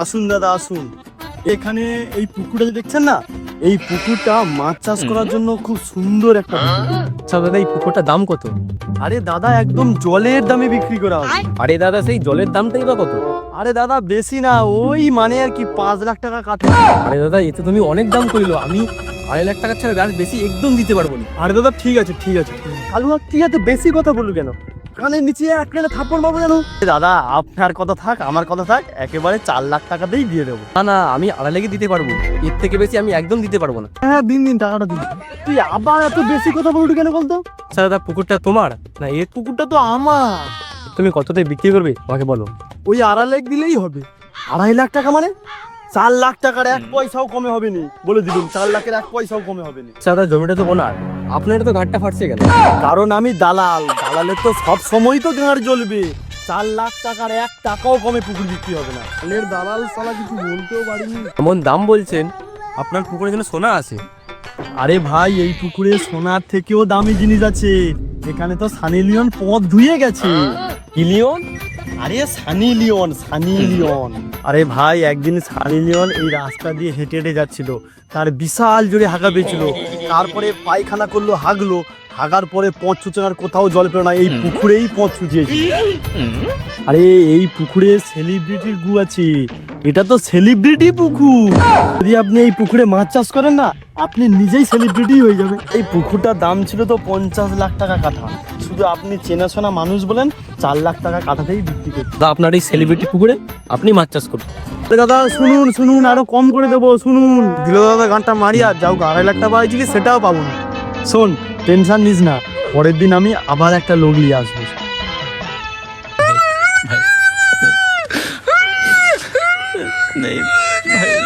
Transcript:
আসুন দাদা আসুন। এখানে এই পুকুরটা যে দেখছেন না, এই পুকুরটা মাছ চাষ করার জন্য খুব সুন্দর একটা পুকুর। আচ্ছা দাদা, এই পুকুরটার দাম কত? আরে দাদা একদম জলের দামে বিক্রি করা হবে। আরে দাদা, সেই জলের দামটাই বা কত? আরে দাদা বেশি না, ওই মানে আর কি 5 লাখ টাকা কাঠা। আরে দাদা, এতে তুমি অনেক দাম করিলো। আমি 2.5 লাখ টাকা ছাড়া আর বেশি একদম দিতে পারবো না। আরে দাদা ঠিক আছে ঠিক আছে কালুয়া, ঠিক আছে বেশি কথা বলু কেন? কানের নিচে একটা থাপ্পড় মারবো কেন? দাদা আপনার কথা থাক আমার কথা থাক, একেবারে 4 লাখ টাকাতেই দিয়ে দেবো। না না, আমি 2.5 লাখে দিতে পারবো, এর থেকে বেশি আমি একদম দিতে পারবো না। হ্যাঁ দিন দিন টাকাটা দিন। তুই আবার এত বেশি কথা বলু কেন বলতো? আচ্ছা দাদা, পুকুরটা তোমার না এর? পুকুরটা তো আমার। তুমি কততে বিক্রি করবে আমাকে বলো। ওই 2.5 লাখ দিলেই হবে। 2.5 লাখ টাকা মানে 4 লাখ টাকার 1 পয়সাও কমে হবে নি, বলে দিলুম 4 লাখের 1 পয়সাও কমে হবে নি। আচ্ছা দাদা, জমিটা তো ওনার, আপনার তো ঘাটটা ফাটছে কেন? কারণ আমি দালাল, দালালের তো সব সময় তো গাঁড় জ্বলবে। 4 লাখ টাকার 1 টাকাও কমে পুকুর বিক্রি হবে না। দালাল সালা কিছু বলতেও পারিনি। এমন দাম বলছেন, আপনার পুকুরের জন্য সোনা আছে? আরে ভাই এই পুকুরে সোনার থেকেও দামি জিনিস আছে। এখানে তো সানি লিওন পথ ধুয়ে গেছে। কিলিয়ন? আরে সানি লিওন, সানি লিওন। আরে ভাই একদিন সানি লিওন এই রাস্তা দিয়ে হেঁটে হেঁটে যাচ্ছিল, তার বিশাল জোরে হাগা পেয়েছিল, তারপরে পায়খানা করলো, হাগলো, হাগার পরে পথ ছুচানোর কোথাও জল পেল না, এই পুকুরেই পথ ছুচিয়েছে। আরে এই পুকুরে সেলিব্রিটির গু আছে, এটা তো সেলিব্রিটি পুকুর। যদি আপনি এই পুকুরে মাছ চাষ করেন না, আপনি নিজেই সেলিব্রিটি হয়ে যাবে। এই পুকুরটার দাম ছিল তো 50 লাখ টাকা কাঠা, শুধু আপনি চেনাশোনা মানুষ বলেন 4 লাখ টাকা কাঠাতেই বিক্রি করছেন। দাদা, আপনার এই সেলিব্রিটি পুকুরে আপনি মাছ চাষ করুন। দাদা শুনুন শুনুন, আরো কম করে দেবো শুনুন। দিল দাদা গানটা মারিয়া যাও, 2.5 লাখ টাকা পাইছি সেটাও পাবো না। শোন টেনশন নিস না, পরের দিন আমি আবার একটা লোক নিয়ে আসবো। नहीं भाई।